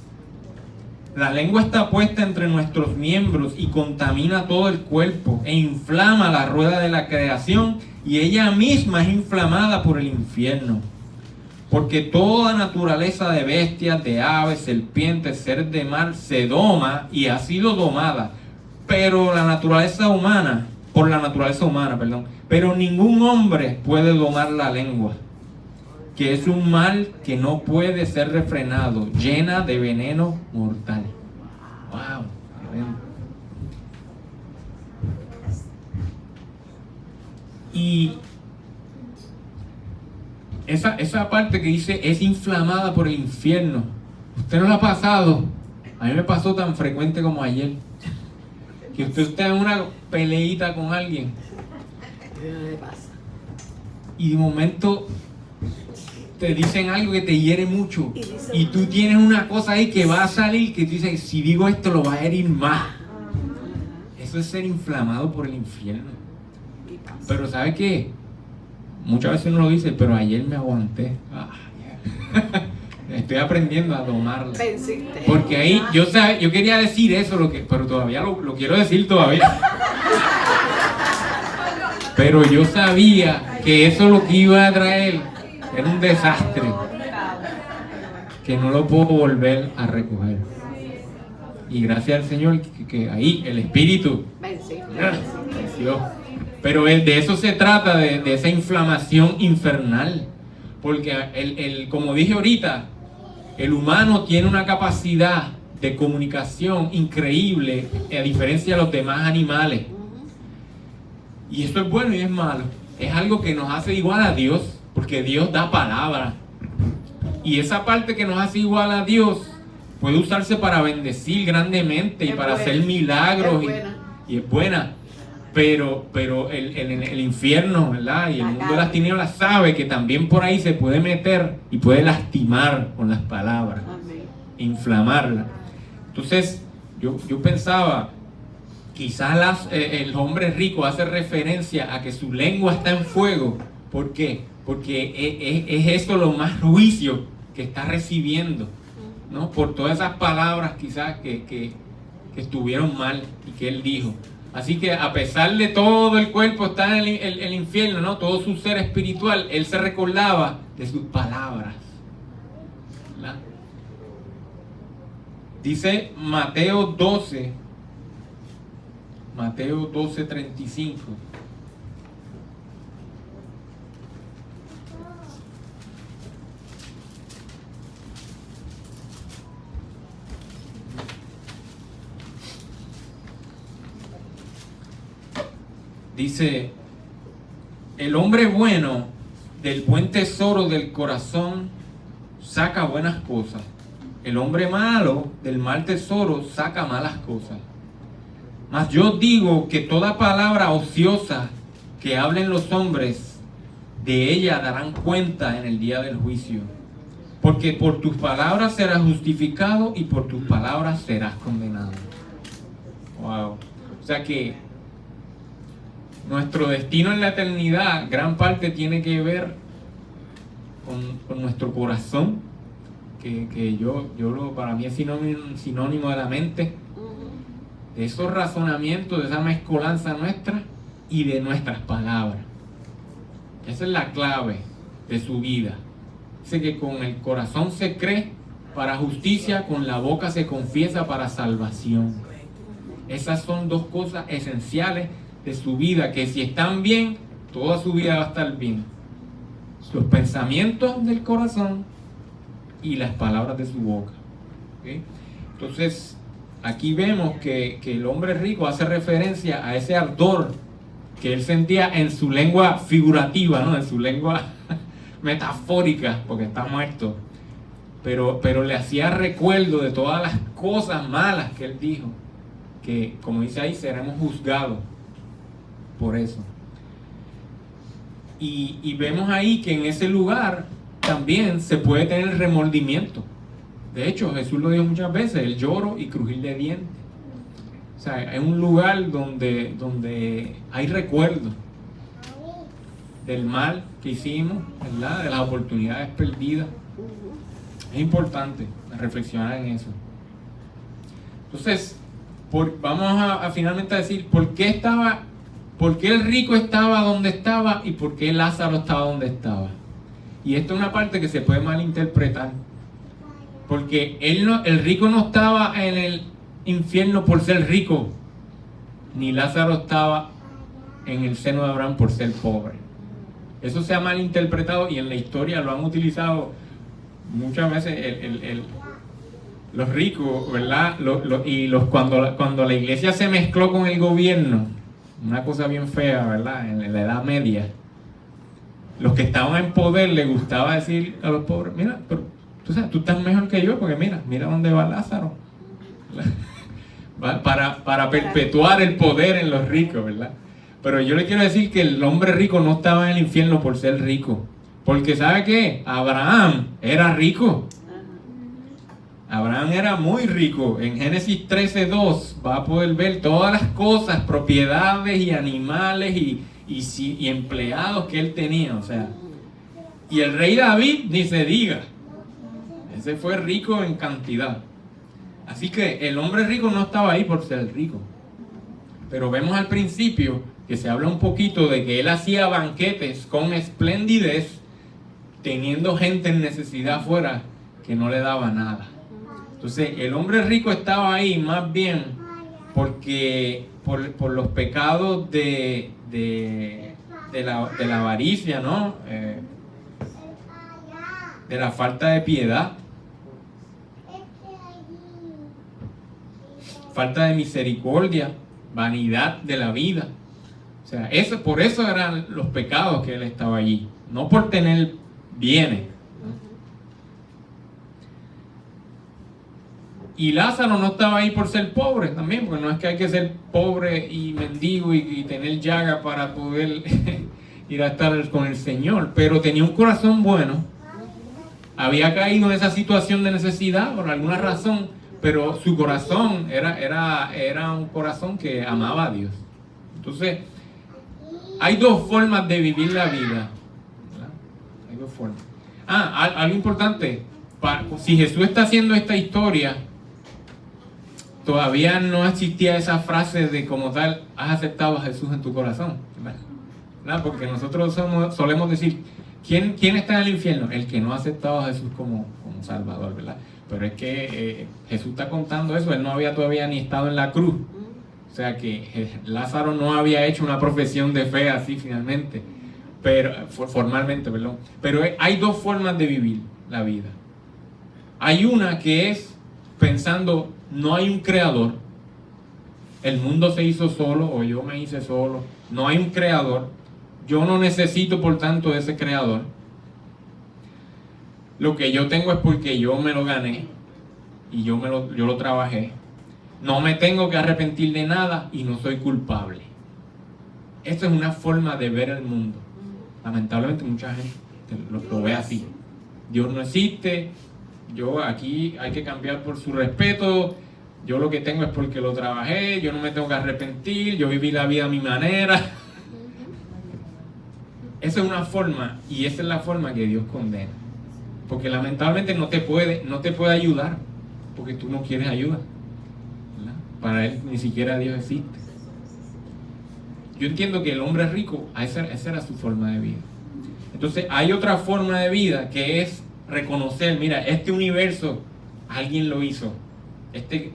La lengua está puesta entre nuestros miembros y contamina todo el cuerpo e inflama la rueda de la creación, y ella misma es inflamada por el infierno. Porque toda naturaleza de bestias, de aves, serpientes, seres de mar se doma y ha sido domada, pero la naturaleza humana, por la naturaleza humana, perdón. Pero ningún hombre puede domar la lengua, que es un mal que no puede ser refrenado, llena de veneno mortal. Wow. Y esa parte que dice es inflamada por el infierno, ¿usted no la ha pasado? A mí me pasó tan frecuente como ayer, que usted está en una peleita con alguien y de momento te dicen algo que te hiere mucho y tú tienes una cosa ahí que va a salir, que tú dices, si digo esto lo va a herir más. Eso es ser inflamado por el infierno. Pero ¿sabe qué? Muchas veces uno lo dice, pero ayer me aguanté. Estoy aprendiendo a domarla. Porque ahí, yo quería decir eso, pero todavía lo quiero decir todavía. Pero yo sabía que eso lo que iba a traer era un desastre, que no lo puedo volver a recoger. Y gracias al Señor que ahí el Espíritu venció. Pero de eso se trata, de esa inflamación infernal. Porque como dije ahorita, el humano tiene una capacidad de comunicación increíble, a diferencia de los demás animales. Y eso es bueno y es malo. Es algo que nos hace igual a Dios, porque Dios da palabra. Y esa parte que nos hace igual a Dios puede usarse para bendecir grandemente y para hacer milagros. Y es buena. Pero el infierno, ¿verdad? Y el mundo de las tinieblas sabe que también por ahí se puede meter y puede lastimar con las palabras, inflamarla. Entonces, yo pensaba, quizás el hombre rico hace referencia a que su lengua está en fuego. ¿Por qué? Porque es esto lo más juicio que está recibiendo, ¿no? Por todas esas palabras quizás que estuvieron mal y que él dijo. Así que a pesar de todo el cuerpo está en el infierno, ¿no? Todo su ser espiritual, él se recordaba de sus palabras, ¿verdad? Dice Mateo 12:35. Dice, el hombre bueno del buen tesoro del corazón saca buenas cosas. El hombre malo del mal tesoro saca malas cosas. Mas yo digo que toda palabra ociosa que hablen los hombres, de ella darán cuenta en el día del juicio. Porque por tus palabras serás justificado y por tus palabras serás condenado. Wow. O sea que nuestro destino en la eternidad, gran parte tiene que ver con nuestro corazón, que para mí es sinónimo de la mente, de esos razonamientos, de esa mezcolanza nuestra y de nuestras palabras. Esa es la clave de su vida. Dice que con el corazón se cree para justicia, con la boca se confiesa para salvación. Esas son dos cosas esenciales de su vida, que si están bien, toda su vida va a estar bien. Los pensamientos del corazón y las palabras de su boca. ¿Okay? Entonces, aquí vemos que el hombre rico hace referencia a ese ardor que él sentía en su lengua figurativa, ¿no? En su lengua metafórica, porque está muerto. Pero le hacía recuerdo de todas las cosas malas que él dijo, que como dice ahí, seremos juzgados por eso. Y vemos ahí que en ese lugar también se puede tener remordimiento. De hecho, Jesús lo dijo muchas veces, el lloro y crujir de dientes. O sea, es un lugar donde hay recuerdo del mal que hicimos, ¿verdad? De las oportunidades perdidas. Es importante reflexionar en eso. Entonces, vamos a finalmente decir por qué el rico estaba donde estaba y por qué Lázaro estaba donde estaba. Y esto es una parte que se puede malinterpretar. Porque el rico no estaba en el infierno por ser rico, ni Lázaro estaba en el seno de Abraham por ser pobre. Eso se ha malinterpretado y en la historia lo han utilizado muchas veces los ricos, ¿verdad? Cuando la iglesia se mezcló con el gobierno, una cosa bien fea, ¿verdad? En la Edad Media, los que estaban en poder les gustaba decir a los pobres, mira, pero tú estás mejor que yo, porque mira dónde va Lázaro. Para perpetuar el poder en los ricos, ¿verdad? Pero yo le quiero decir que el hombre rico no estaba en el infierno por ser rico. Porque ¿sabe qué? Abraham era rico. Abraham era muy rico. En Génesis 13:2 va a poder ver todas las cosas, propiedades y animales y empleados que él tenía. O sea, y el rey David ni se diga. Ese fue rico en cantidad. Así que el hombre rico no estaba ahí por ser rico. Pero vemos al principio que se habla un poquito de que él hacía banquetes con esplendidez, teniendo gente en necesidad afuera que no le daba nada. Entonces el hombre rico estaba ahí más bien porque por los pecados de la avaricia, ¿no? De la falta de piedad, falta de misericordia, vanidad de la vida. O sea, por eso eran los pecados que él estaba allí, no por tener bienes. Y Lázaro no estaba ahí por ser pobre también, porque no es que hay que ser pobre y mendigo y tener llaga para poder ir a estar con el Señor, pero tenía un corazón bueno. Había caído en esa situación de necesidad por alguna razón, pero su corazón era un corazón que amaba a Dios. Entonces, hay dos formas de vivir la vida, ¿verdad? Hay dos formas. Algo importante, si Jesús está haciendo esta historia, todavía no existía esa frase de como tal, has aceptado a Jesús en tu corazón, ¿verdad? Porque nosotros solemos decir, ¿quién está en el infierno? El que no ha aceptado a Jesús como Salvador, ¿verdad? Pero es que Jesús está contando eso, él no había todavía ni estado en la cruz. O sea que Lázaro no había hecho una profesión de fe así finalmente, pero formalmente, perdón. Pero hay dos formas de vivir la vida. Hay una que es pensando, no hay un creador, el mundo se hizo solo o yo me hice solo, no hay un creador, yo no necesito por tanto de ese creador. Lo que yo tengo es porque yo me lo gané y yo lo trabajé. No me tengo que arrepentir de nada y no soy culpable. Esa es una forma de ver el mundo. Lamentablemente mucha gente lo ve así. Dios no existe, yo aquí hay que cambiar por su respeto, yo lo que tengo es porque lo trabajé, yo no me tengo que arrepentir, yo viví la vida a mi manera. Esa es una forma y esa es la forma que Dios condena. Porque lamentablemente no te puede ayudar porque tú no quieres ayuda. Para él ni siquiera Dios existe. Yo entiendo que el hombre rico, esa era su forma de vida. Entonces hay otra forma de vida que es reconocer, mira, este universo alguien lo hizo,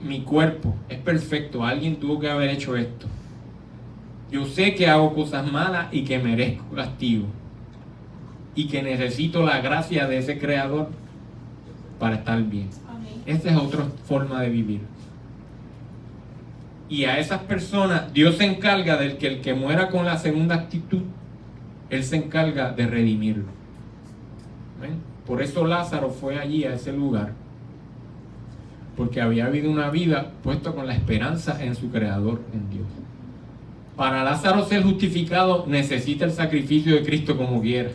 mi cuerpo es perfecto, alguien tuvo que haber hecho esto. Yo sé que hago cosas malas y que merezco castigo y que necesito la gracia de ese creador para estar bien. Esa es otra forma de vivir. Y a esas personas Dios se encarga del que el que muera con la segunda actitud, Él se encarga de redimirlo. ¿Ven? Por eso Lázaro fue allí a ese lugar, porque había habido una vida puesta con la esperanza en su creador, en Dios. Para Lázaro ser justificado necesita el sacrificio de Cristo como quiera,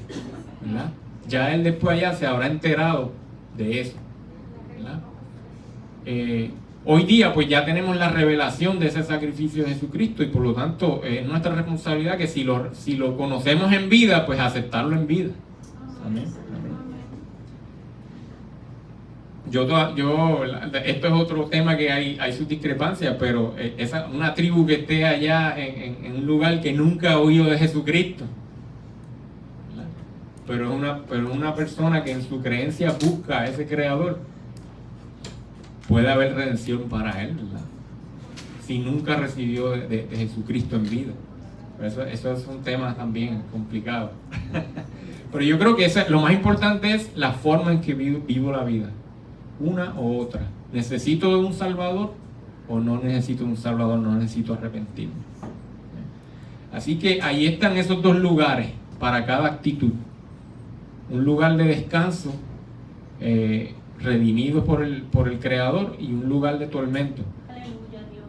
¿verdad? Ya él después allá se habrá enterado de eso, ¿verdad? Hoy día pues ya tenemos la revelación de ese sacrificio de Jesucristo y por lo tanto es nuestra responsabilidad que si lo conocemos en vida, pues aceptarlo en vida. Amén. Amén. Esto es otro tema que hay sus discrepancias, pero una tribu que esté allá en un lugar que nunca ha oído de Jesucristo, ¿verdad? Pero una persona que en su creencia busca a ese creador, puede haber redención para él, ¿verdad? Si nunca recibió de Jesucristo en vida. Pero eso es un tema también complicado. Pero yo creo que lo más importante es la forma en que vivo la vida. Una o otra. ¿Necesito de un Salvador o no necesito de un Salvador? No necesito arrepentirme. Así que ahí están esos dos lugares para cada actitud. Un lugar de descanso redimido por el Creador, y un lugar de tormento. Aleluya, Dios.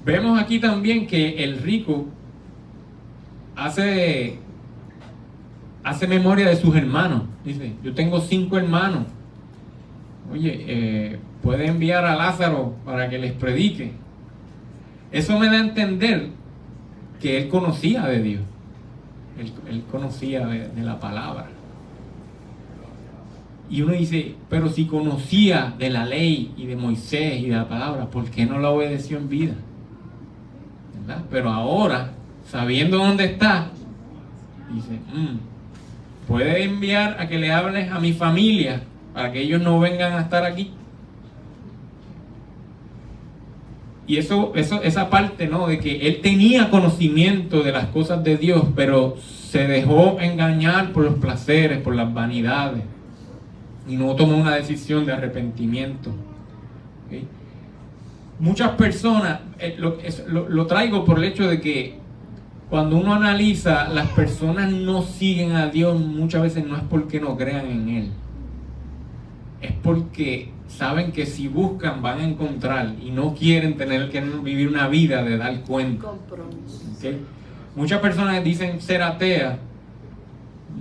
Vemos aquí también que el rico hace memoria de sus hermanos. Dice, yo tengo 5 hermanos. Oye, puede enviar a Lázaro para que les predique. Eso me da a entender que él conocía de Dios. Él conocía de la palabra. Y uno dice, pero si conocía de la ley y de Moisés y de la palabra, ¿por qué no la obedeció en vida? ¿Verdad? Pero ahora, sabiendo dónde está, dice, ¿puede enviar a que le hables a mi familia para que ellos no vengan a estar aquí? Y esa parte, ¿no? De que él tenía conocimiento de las cosas de Dios, pero se dejó engañar por los placeres, por las vanidades, y no tomó una decisión de arrepentimiento. ¿Okay? Muchas personas, lo traigo por el hecho de que cuando uno analiza, las personas no siguen a Dios muchas veces no es porque no crean en Él, es porque saben que si buscan van a encontrar y no quieren tener que vivir una vida de dar cuenta. ¿Okay? Muchas personas dicen ser ateas,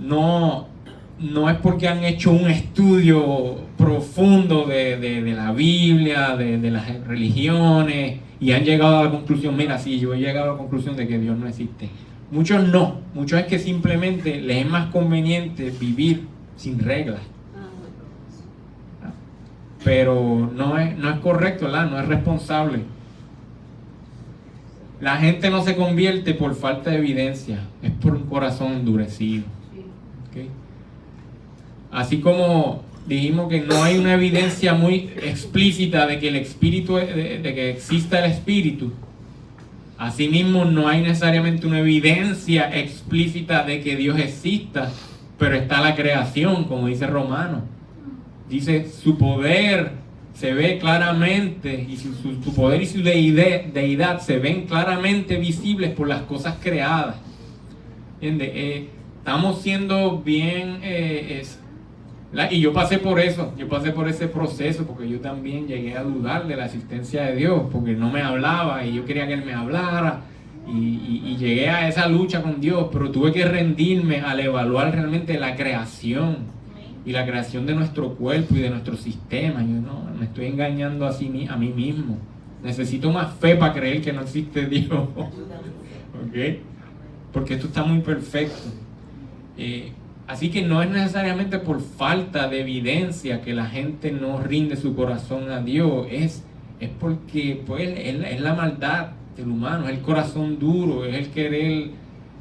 no es porque han hecho un estudio profundo de la Biblia, de las religiones, y han llegado a la conclusión, mira, sí, yo he llegado a la conclusión de que Dios no existe. Muchos no, muchos es que simplemente les es más conveniente vivir sin reglas. Pero no es correcto, ¿verdad? No es responsable. La gente no se convierte por falta de evidencia, es por un corazón endurecido. ¿Okay? Así como dijimos que no hay una evidencia muy explícita de que el espíritu, de que exista el espíritu, asimismo no hay necesariamente una evidencia explícita de que Dios exista, pero está la creación, como dice Romanos. Dice, su poder se ve claramente, y su poder y su deidad se ven claramente visibles por las cosas creadas. ¿Entiendes? Estamos siendo bien... y yo pasé por eso, yo pasé por ese proceso, porque yo también llegué a dudar de la existencia de Dios, porque no me hablaba y yo quería que Él me hablara, y llegué a esa lucha con Dios, pero tuve que rendirme al evaluar realmente la creación y la creación de nuestro cuerpo y de nuestro sistema. Yo no, me estoy engañando a mí mismo. Necesito más fe para creer que no existe Dios. ¿Okay? Porque esto está muy perfecto. Así que no es necesariamente por falta de evidencia que la gente no rinde su corazón a Dios, es porque pues, es la maldad del humano, es el corazón duro, es el querer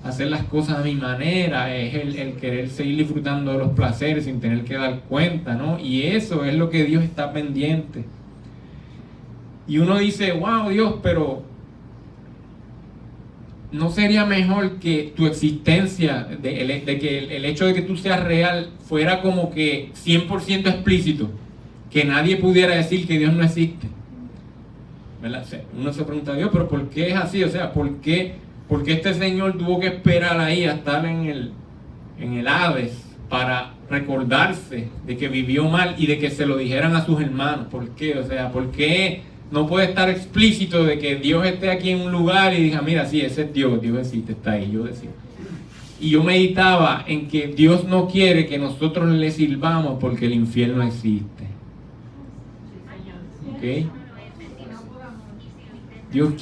hacer las cosas a mi manera, es el querer seguir disfrutando de los placeres sin tener que dar cuenta, ¿no? Y eso es lo que Dios está pendiente. Y uno dice, wow, Dios, pero ¿no sería mejor que tu existencia, de que el hecho de que tú seas real, fuera como que 100% explícito? Que nadie pudiera decir que Dios no existe. ¿Verdad? O sea, uno se pregunta, Dios, pero ¿por qué es así? O sea, ¿por qué este señor tuvo que esperar ahí a estar en el Hades para recordarse de que vivió mal y de que se lo dijeran a sus hermanos? ¿Por qué? O sea, ¿por qué no puede estar explícito de que Dios esté aquí en un lugar y diga, mira, sí, ese es Dios existe, está ahí, yo decía. Y yo meditaba en que Dios no quiere que nosotros le sirvamos porque el infierno existe. ¿Ok? Dios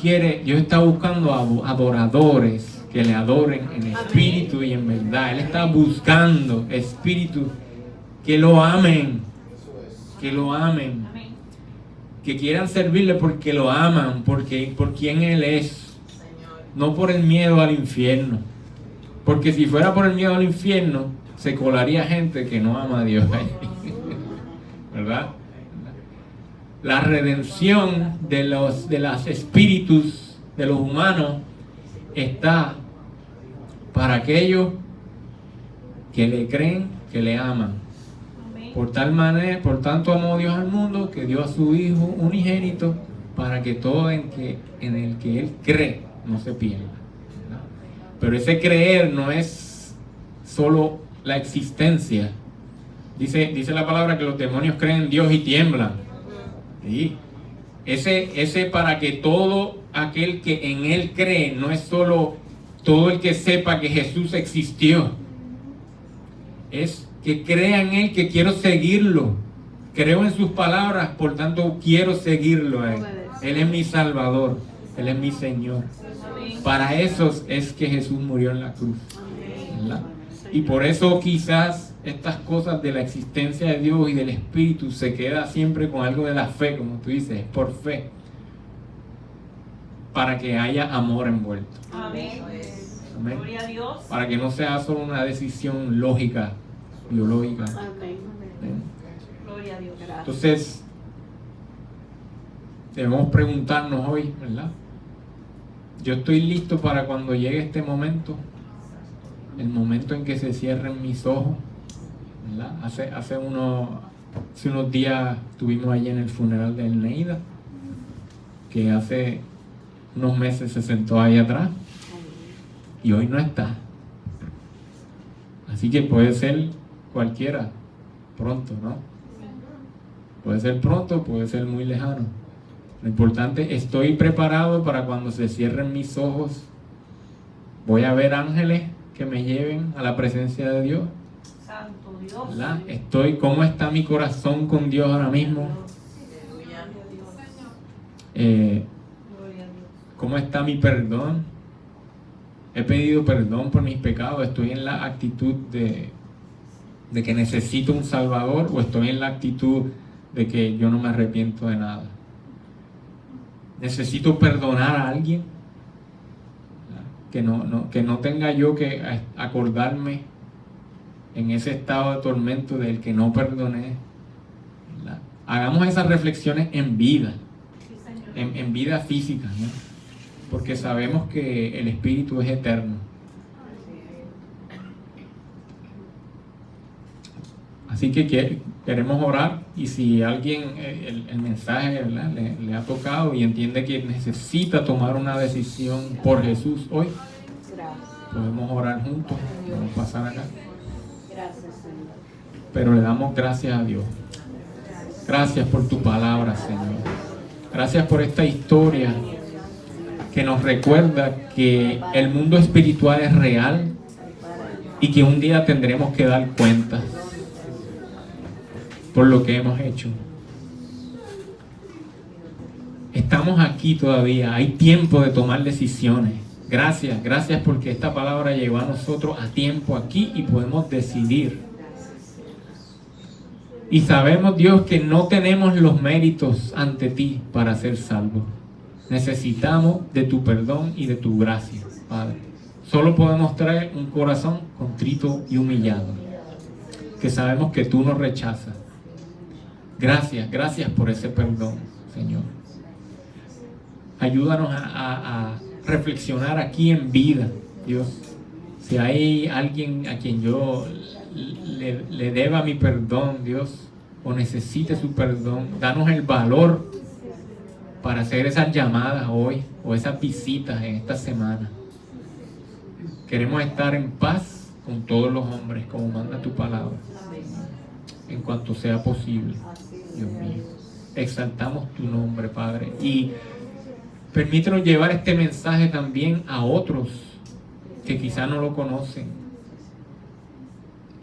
está buscando adoradores que le adoren en espíritu y en verdad. Él está buscando espíritus que lo amen, que lo amen, que quieran servirle porque lo aman, porque por quien Él es, no por el miedo al infierno. Porque si fuera por el miedo al infierno, se colaría gente que no ama a Dios ahí. ¿Verdad? La redención de los espíritus de los humanos está para aquellos que le creen, que le aman. Por tal manera, por tanto amó Dios al mundo que dio a su Hijo unigénito para que todo en el que Él cree no se pierda. Pero ese creer no es solo la existencia. Dice la palabra que los demonios creen en Dios y tiemblan. ¿Sí? Ese para que todo aquel que en Él cree, no es solo todo el que sepa que Jesús existió. Es que crea en Él, que quiero seguirlo. Creo en sus palabras, por tanto quiero seguirlo a Él. Él es mi Salvador, Él es mi Señor. Para eso es que Jesús murió en la cruz, ¿verdad? Y por eso quizás estas cosas de la existencia de Dios y del Espíritu se queda siempre con algo de la fe, como tú dices, es por fe, para que haya amor envuelto. Amén. Amén. Gloria a Dios. Para que no sea solo una decisión lógica, biológica. Amén. Gloria a Dios. Entonces, debemos preguntarnos hoy, ¿verdad? Yo estoy listo para cuando llegue este momento, el momento en que se cierren mis ojos, ¿verdad? Hace unos días estuvimos allí en el funeral de Neida, que hace unos meses se sentó ahí atrás y hoy no está. Así que puede ser cualquiera, pronto, ¿no? Puede ser pronto, puede ser muy lejano. Lo importante, estoy preparado para cuando se cierren mis ojos. Voy a ver ángeles que me lleven a la presencia de Dios. Santo Dios. ¿Verdad? ¿Cómo está mi corazón con Dios ahora mismo? ¿Cómo está mi perdón? He pedido perdón por mis pecados. ¿Estoy en la actitud de que necesito un Salvador, o estoy en la actitud de que yo no me arrepiento de nada? ¿Necesito perdonar a alguien? Que no tenga yo que acordarme en ese estado de tormento del que no perdoné. ¿Verdad? Hagamos esas reflexiones en vida, en vida física, ¿no? Porque sabemos que el Espíritu es eterno. Así que queremos orar, y si alguien el mensaje, ¿verdad?, le ha tocado y entiende que necesita tomar una decisión por Jesús hoy, podemos orar juntos. Vamos a pasar acá. Pero le damos gracias a Dios. Gracias por tu palabra, Señor. Gracias por esta historia que nos recuerda que el mundo espiritual es real y que un día tendremos que dar cuentas por lo que hemos hecho. Estamos aquí todavía, hay tiempo de tomar decisiones. Gracias porque esta palabra llegó a nosotros a tiempo aquí y podemos decidir. Y sabemos, Dios, que no tenemos los méritos ante ti para ser salvos. Necesitamos de tu perdón y de tu gracia, Padre. Solo podemos traer un corazón contrito y humillado, que sabemos que tú nos rechazas. Gracias por ese perdón, Señor. Ayúdanos a reflexionar aquí en vida, Dios. Si hay alguien a quien yo le deba mi perdón, Dios, o necesite su perdón, danos el valor para hacer esas llamadas hoy o esas visitas en esta semana. Queremos estar en paz con todos los hombres, como manda tu palabra, en cuanto sea posible. Dios mío, exaltamos tu nombre, Padre, y permítenos llevar este mensaje también a otros que quizá no lo conocen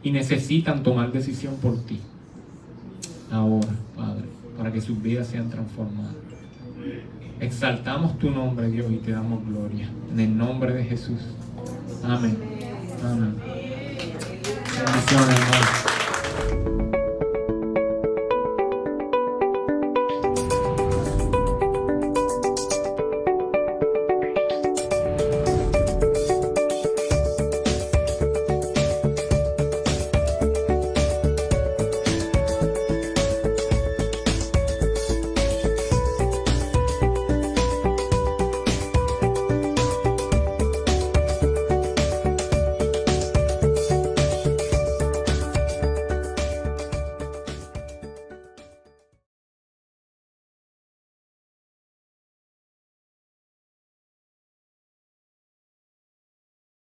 y necesitan tomar decisión por ti ahora, Padre, para que sus vidas sean transformadas. Exaltamos tu nombre, Dios, y te damos gloria en el nombre de Jesús. Amén. Amén. Bendiciones, hermano.